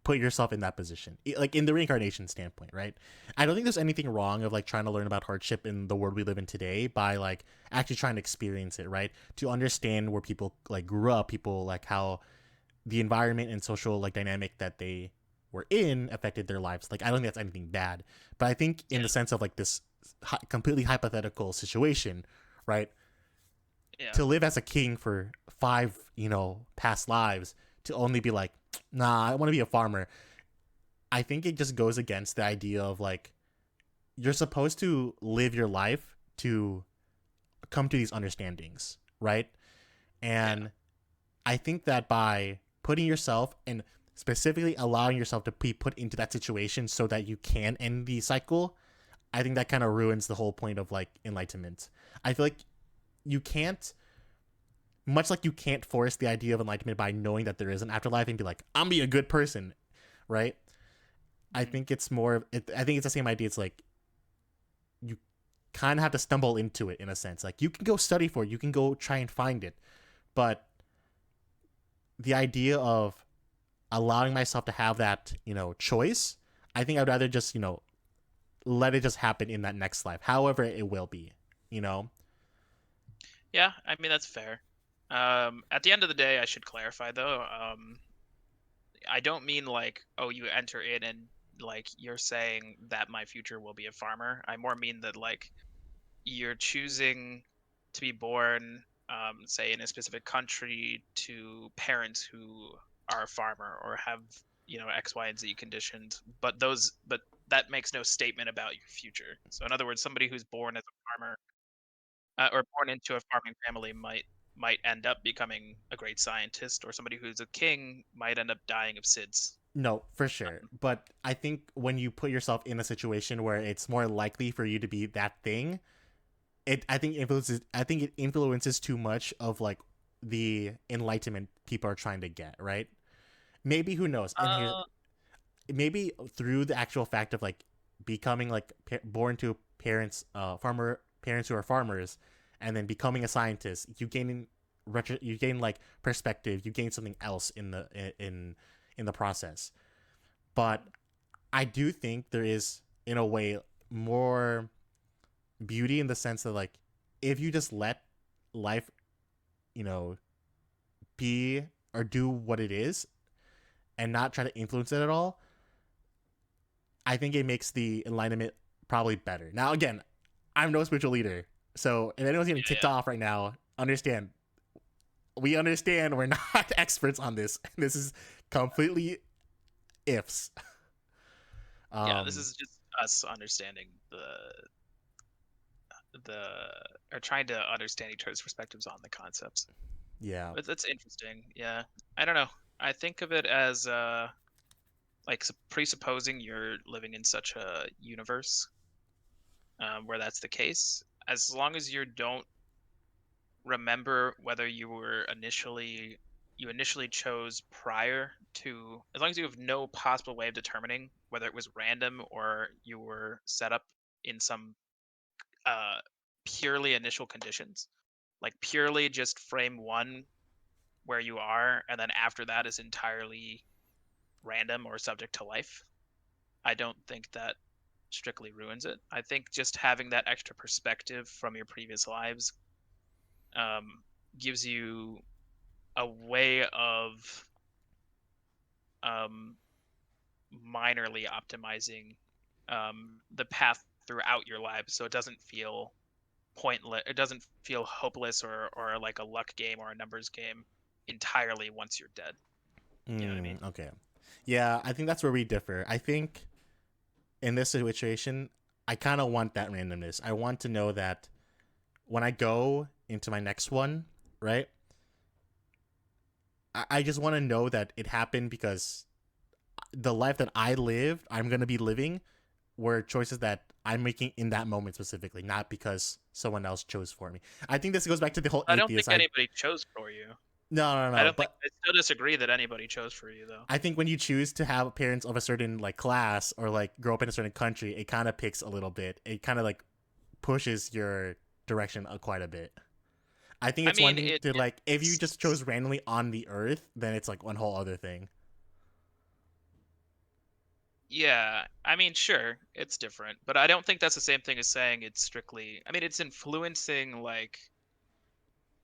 put yourself in that position, like in the reincarnation standpoint, right? I don't think there's anything wrong of like trying to learn about hardship in the world we live in today by like actually trying to experience it, right? To understand where people like grew up, people like how the environment and social like dynamic that they were in affected their lives. Like I don't think that's anything bad, but I think in Yeah, the sense of like this completely hypothetical situation, right? yeah, To live as a king for 5 past lives, to only be like, nah, I want to be a farmer. I think it just goes against the idea of like you're supposed to live your life to come to these understandings, right? yeah. And I think that by putting yourself and specifically allowing yourself to be put into that situation so that you can end the cycle, I think that kind of ruins the whole point of like enlightenment. I feel like you can't, much like you can't force the idea of enlightenment by knowing that there is an afterlife and be like, I'm being a good person, right? I Mhm. think it's more, I think it's the same idea. It's like you kind of have to stumble into it in a sense. Like you can go study for it, you can go try and find it, but the idea of allowing myself to have that, choice, I think I'd rather just, let it just happen in that next life, however it will be, you know? Yeah, I mean, that's fair. At the end of the day, I should clarify though, I don't mean like, oh, you enter in and like you're saying that my future will be a farmer. I more mean that like you're choosing to be born, say, in a specific country to parents who are a farmer or have, X, Y, and Z conditions, but that makes no statement about your future. So, in other words, somebody who's born as a farmer or born into a farming family might end up becoming a great scientist, or somebody who's a king might end up dying of SIDS. No, for sure. But I think when you put yourself in a situation where it's more likely for you to be that thing, I think it influences too much of like the enlightenment people are trying to get, right? Maybe, who knows? And here's Uh, maybe through the actual fact of like becoming like born to parents, farmer parents who are farmers, and then becoming a scientist, you gain like perspective, you gain something else in the process. But I do think there is, in a way, more beauty in the sense that like if you just let life, you know, be or do what it is and not try to influence it at all, I think it makes the enlightenment probably better. Now, again, I'm no spiritual leader, so if anyone's getting ticked yeah, off right now, understand. We understand we're not experts on this. This is completely ifs. yeah. This Um, is just us understanding the or trying to understand each other's perspectives on the concepts. yeah. But that's interesting. Yeah. I don't know. I think of it as like presupposing you're living in such a universe where that's the case. As long as you don't remember whether you initially chose prior to, as long as you have no possible way of determining whether it was random or you were set up in some uh, purely initial conditions, like purely just frame one where you are, and then after that is entirely random or subject to life. I don't think that strictly ruins it. I think just having that extra perspective from your previous lives um, gives you a way of um, minorly optimizing the path throughout your lives, so it doesn't feel pointless. It doesn't feel hopeless or like a luck game or a numbers game entirely once you're dead. You know what I mean? Okay. Yeah, I think that's where we differ. I think in this situation, I kind of want that randomness. I want to know that when I go into my next one, right? I just want to know that it happened because the life that I lived, I'm going to be living, were choices that I'm making in that moment specifically, not because someone else chose for me. I think this goes back to the whole I don't atheist. think anybody chose for you. No, no, I no. don't think But I still disagree that anybody chose for you though. I think when you choose to have parents of a certain like class or like grow up in a certain country, it kind of picks a little bit. It kind of like pushes your direction quite a bit. I think I it's one mean, thing it to like if you just it's chose randomly on the earth, then it's like one whole other thing. yeah. I mean, sure, it's different, but I don't think that's the same thing as saying it's strictly. I mean, it's influencing like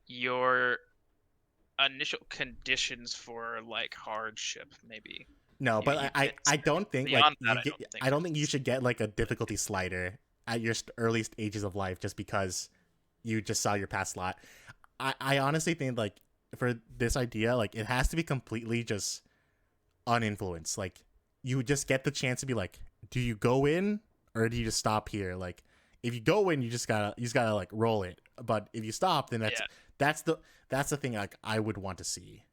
your initial conditions for like hardship, maybe. No, You but you I can I say. don't think like Beyond that, you I get. don't think I don't think you it's should get like a really difficulty slider at your early stages of life just because you just saw your past lot. I honestly think like for this idea, like it has to be completely just uninfluenced. Like you just get the chance to be like, do you go in or do you just stop here? Like if you go in, you just gotta like roll it. But if you stop, then yeah, that's the that's the thing like I would want to see.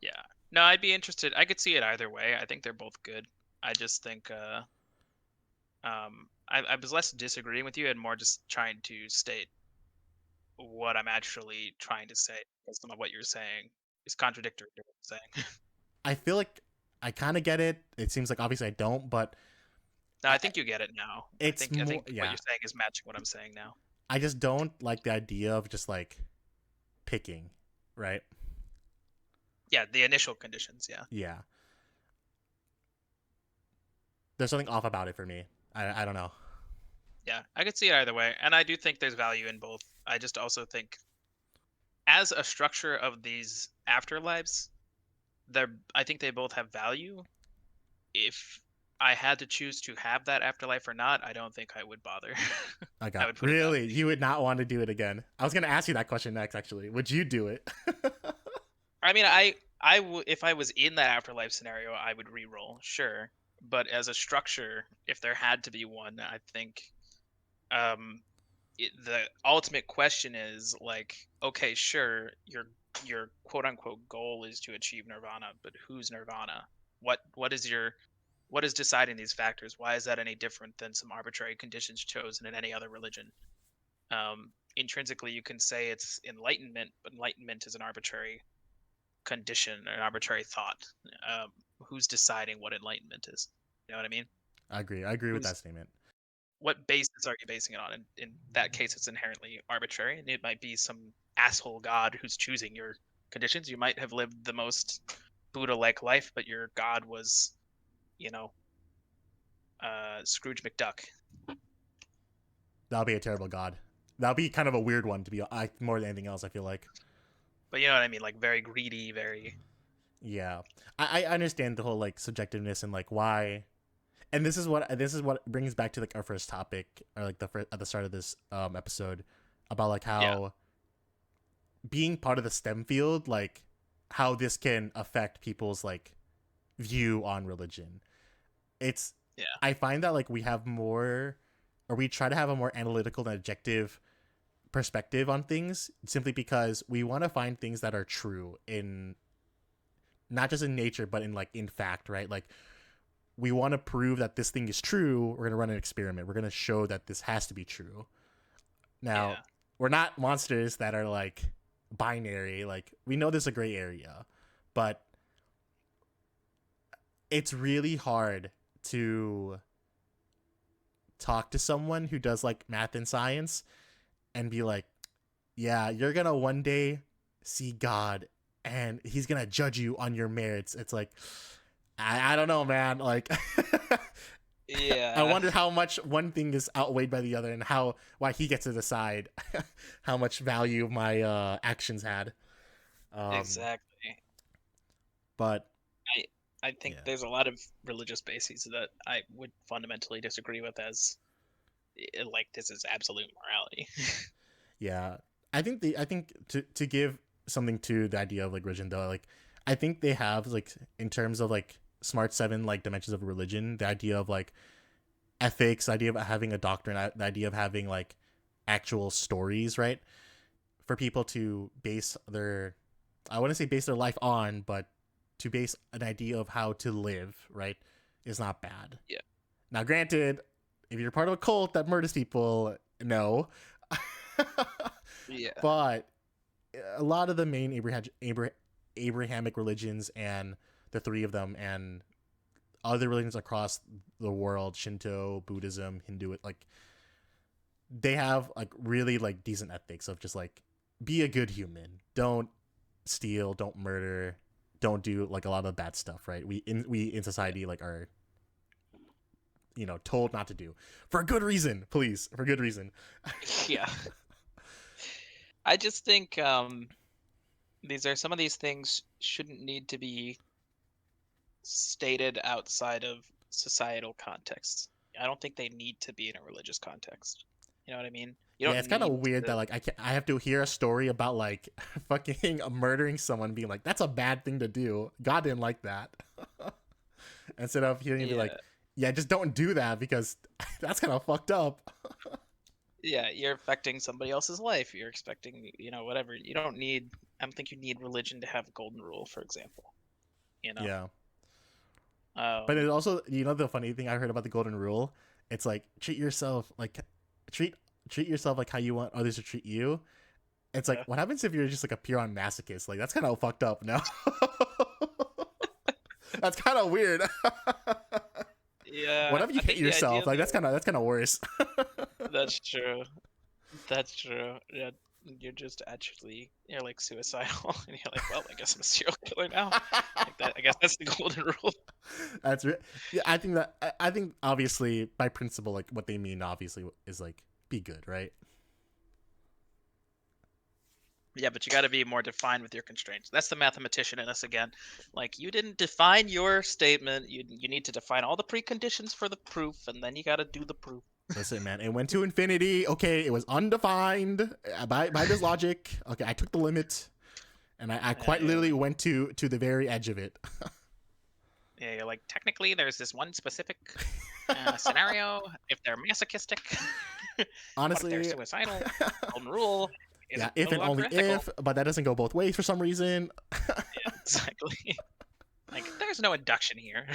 yeah. No, I'd be interested. I could see it either way. I think they're both good. I just think I was less disagreeing with you and more just trying to state what I'm actually trying to say. Because some of what you're saying is contradictory to what I'm saying. I feel like I kind of get it. It seems like obviously I don't, but No, I I, think you get it now. it's I more think what yeah. you're saying is matching what I'm saying now. I just don't like the idea of just like picking, right? Yeah, the initial conditions. Yeah, Yeah. There's something off about it for me. I don't know. yeah. I could see it either way, and I do think there's value in both. I just also think, as a structure of these afterlives, they're. I think they both have value. If I had to choose to have that afterlife or not, I don't think I would bother. I I got would put it that really. way. You would not want to do it again. I was gonna ask you that question next. Actually, would you do it? I mean, if I was in that afterlife scenario, I would re-roll, sure. But as a structure, if there had to be one, I think um the ultimate question is like, okay, sure, your quote unquote goal is to achieve nirvana, but who's nirvana? What is your what is deciding these factors? Why is that any different than some arbitrary conditions chosen in any other religion? Intrinsically, you can say it's enlightenment, but enlightenment is an arbitrary condition, an arbitrary thought. Um, who's deciding what enlightenment is? You know what I mean? I agree. I agree with Who's that statement. what basis are you basing it on? In that case, it's inherently arbitrary, and it might be some asshole god who's choosing your conditions. You might have lived the most Buddha-like life, but your god was, you know, Scrooge McDuck. That'll be a terrible god. That'll be kind of a weird one to be more than anything else. I feel like. But you know what I mean? Like very greedy, very Yeah, I understand the whole like subjectiveness and like why, and this is what brings back to like our first topic or like the first at the start of this episode about like yeah, how being part of the STEM field like how this can affect people's like view on religion. It's yeah, I find that like we have more or we try to have a more analytical and objective perspective on things simply because we want to find things that are true in not just in nature but in like in fact, right? Like we want to prove that this thing is true. We're going to run an experiment. We're going to show that this has to be true. Now, yeah, we're not monsters that are like binary. Like we know there's a gray area, but it's really hard to talk to someone who does like math and science and be like, yeah, you're going to one day see God and he's going to judge you on your merits. It's like, I don't know, man. Like, I yeah. wonder how much one thing is outweighed by the other and how why he gets to decide how much value my actions had. Um, Exactly. but I I think yeah, there's a lot of religious bases that I would fundamentally disagree with as like this is absolute morality. yeah. I think to give something to the idea of like religion though, like I think they have like in terms of like smart seven like dimensions of religion, the idea of like ethics, the idea of having a doctrine, the idea of having like actual stories, right? For people to base their I want to say base their life on, but to base an idea of how to live, right, is not bad. Yeah. Now, granted, if you're part of a cult that murders people, no. Yeah. But a lot of the main Abrahamic religions and the three of them and other religions across the world, Shinto, Buddhism, Hindu, like they have like really like decent ethics of just like be a good human, don't steal, don't murder, don't do like a lot of bad stuff, right? We in society like are told not to do for a good reason, please, for good reason. Yeah. I just think some of these things shouldn't need to be stated outside of societal contexts. I don't think they need to be in a religious context. You know what I mean? You Yeah, don't it's kind of need weird to. that like I have to hear a story about like fucking murdering someone, being like that's a bad thing to do. God didn't like that. Instead of hearing it be like, Yeah, yeah, just don't do that because that's kind of fucked up. yeah. You're affecting somebody else's life. You're expecting, whatever. You don't need. I don't think you need religion to have a golden rule, for example. You know. Yeah, but Um. it also, the funny thing I heard about the golden rule, it's like treat treat yourself like how you want others to treat you. It's like, Yeah. what happens if you're just like a pure on masochist? Like that's kind of fucked up. No, that's kind of weird. What Yeah. if you I hate think the yourself? idea Like though. that's kind of worse. That's true. That's true. Yeah. You're like suicidal, and you're like, well, I guess I'm a serial killer now. Like that. I guess that's the golden rule. Yeah. I think obviously by principle, like what they mean obviously is like be good, right? Yeah, but you got to be more defined with your constraints. That's the mathematician in us again. Like you didn't define your statement. You need to define all the preconditions for the proof, and then you got to do the proof. Listen, man, it went to infinity. Okay, it was undefined by this logic. Okay, I took the limit, and I Yeah, quite yeah, literally went to the very edge of it. yeah. You're like technically, there's this one specific scenario. If they're masochistic, but if they're Honestly, suicidal, golden rule yeah, isn't if no and longer only ethical. if, but that doesn't go both ways for some reason. Yeah, exactly. Like there's no induction here.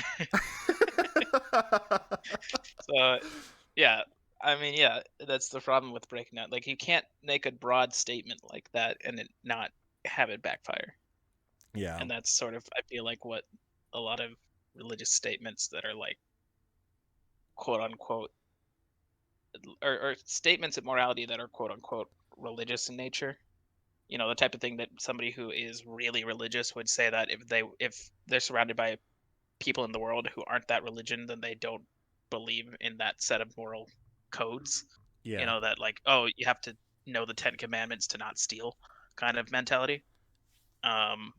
So yeah, I mean, yeah, that's the problem with breaking out. Like you can't make a broad statement like that and it not have it backfire. Yeah, And that's sort of I feel like what a lot of religious statements that are like quote unquote or statements of morality that are quote unquote religious in nature. The type of thing that somebody who is really religious would say that if they're surrounded by people in the world who aren't that religion, then they don't believe in that set of moral codes. yeah, That like, oh, you have to know the Ten Commandments to not steal kind of mentality. Um,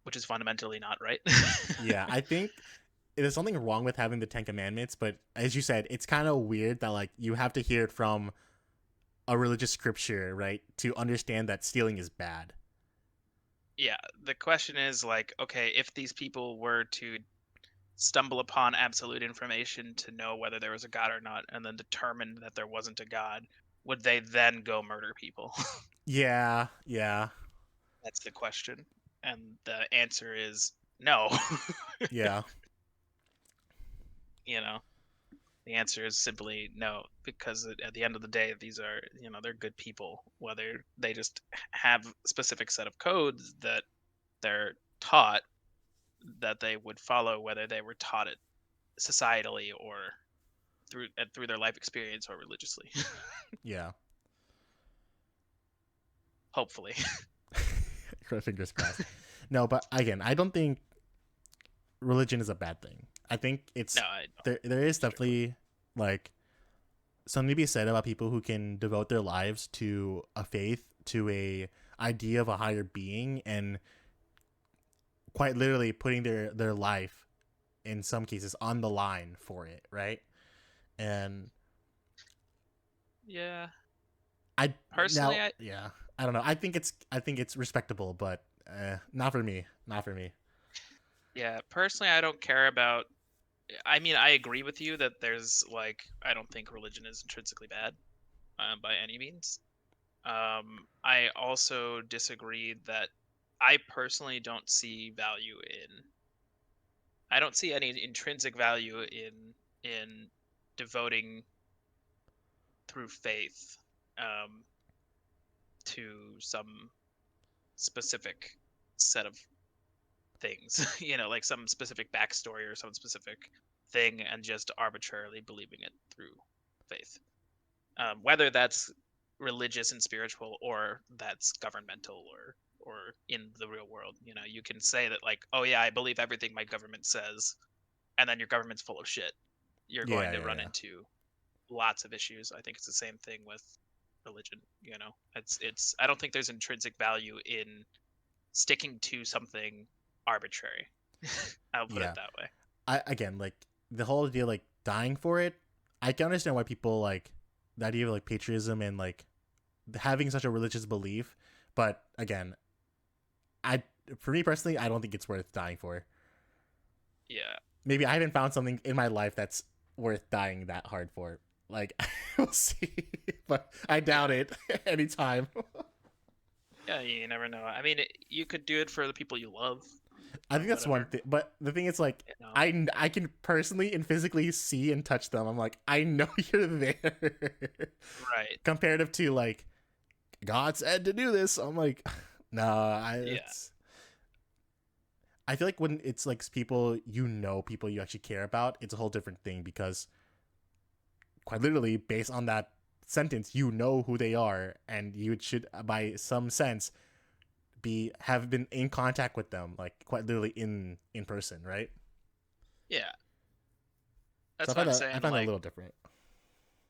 which is fundamentally not right. yeah. I think there's something wrong with having the Ten Commandments, but as you said, it's kind of weird that like you have to hear it from a religious scripture, right, to understand that stealing is bad. Yeah, the question is like, okay, if these people were to stumble upon absolute information to know whether there was a god or not, and then determined that there wasn't a god, would they then go murder people? Yeah, yeah, That's the question. And the answer is no. yeah, you know, the answer is simply no, because at the end of the day, these are, they're good people, whether they just have a specific set of codes that they're taught that they would follow, whether they were taught it societally or through their life experience or religiously. yeah. Hopefully. Fingers crossed. No, but again, I don't think religion is a bad thing. I think No, it's I don't. there is It's true. definitely like something to be said about people who can devote their lives to a faith, to a idea of a higher being, and quite literally putting their life in some cases on the line for it, right? And Yeah. I Personally, now yeah, I don't know. I think it's respectable, but not for me. Not for me. personally, I don't care about. I mean, I agree with you that there's like, I don't think religion is intrinsically bad by any means. I also disagree that I personally don't see value in. I don't see any intrinsic value in devoting through faith um, to some. specific set of things, like some specific backstory or some specific thing, and just arbitrarily believing it through faith. Whether that's religious and spiritual, or that's governmental, or in the real world, you can say that, like, oh yeah, I believe everything my government says, and then your government's full of shit. You're going Yeah, to yeah, run yeah. into lots of issues. I think it's the same thing with religion. It's I don't think there's intrinsic value in sticking to something arbitrary. I'll put it Yeah. that way. I again like the whole idea like dying for it. I can understand why people like the idea of like patriotism and like having such a religious belief, but again, I for me personally, I don't think it's worth dying for. Yeah. Maybe I haven't found something in my life that's worth dying that hard for. Like we'll see, but I doubt Yeah. it anytime. Yeah, you never know. I mean, you could do it for the people you love I or think that's one whatever. thing, but the thing is like You know. I can personally and physically see and touch them. I'm like I know you're there. Right. Comparative to like God said to do this, I'm like, no, Yeah. I feel like when it's like people you actually care about, it's a whole different thing because quite literally, based on that sentence, you know who they are, and you should, by some sense, have been in contact with them, like quite literally in person, right? Yeah. So That's why I'm I saying, find that a like, little different.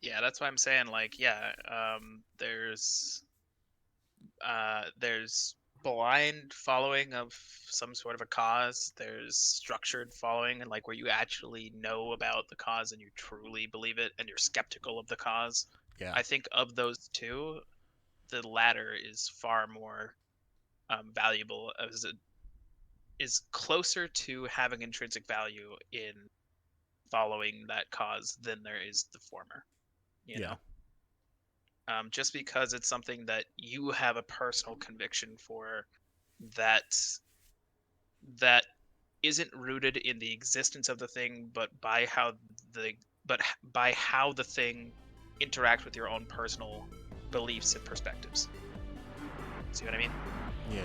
yeah, that's why I'm saying, like, yeah, there's blind following of some sort of a cause. There's structured following, and like where you actually know about the cause and you truly believe it and you're skeptical of the cause. Yeah, I think of those two, the latter is far more valuable, as it is closer to having intrinsic value in following that cause than there is the former. You yeah, know, just because it's something that you have a personal conviction for, that that isn't rooted in the existence of the thing, the by how the thing interacts with your own personal beliefs and perspectives. See what I mean? yeah, yeah.